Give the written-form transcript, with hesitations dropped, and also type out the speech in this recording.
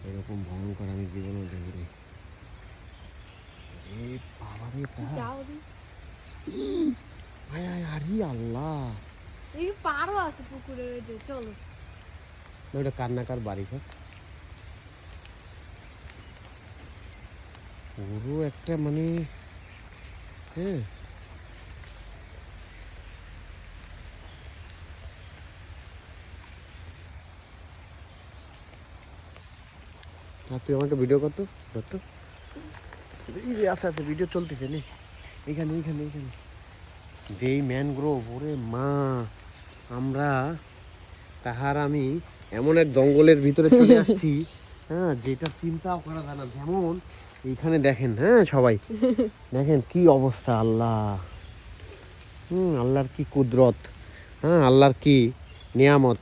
এরকম ভয়ঙ্কর আমি জীবনেও দেখিনি। এই বাবারে আরে আল্লাহ, এই পারও আছে পুকুরে, চলো। ওটা কান্নাকার বাড়ি ঘর, পুরো একটা মানে, হ্যাঁ তুই আমাকে ভিডিও করতো ধরতো, এই যে আস্তে আস্তে ভিডিও চলতেছে নে, এইখানে এইখানে এইখানে যেই ম্যানগ্রোভ, ওরে মা, আমরা তাহার আমি এমন এক জঙ্গলের ভিতরে চলে আসছি, হ্যাঁ, যেটা চিন্তাও করা যায় না। যেমন এইখানে দেখেন, হ্যাঁ সবাই দেখেন কি অবস্থা, আল্লাহ, আল্লাহর কি কুদরত, হ্যাঁ, আল্লাহর কি নিয়ামত।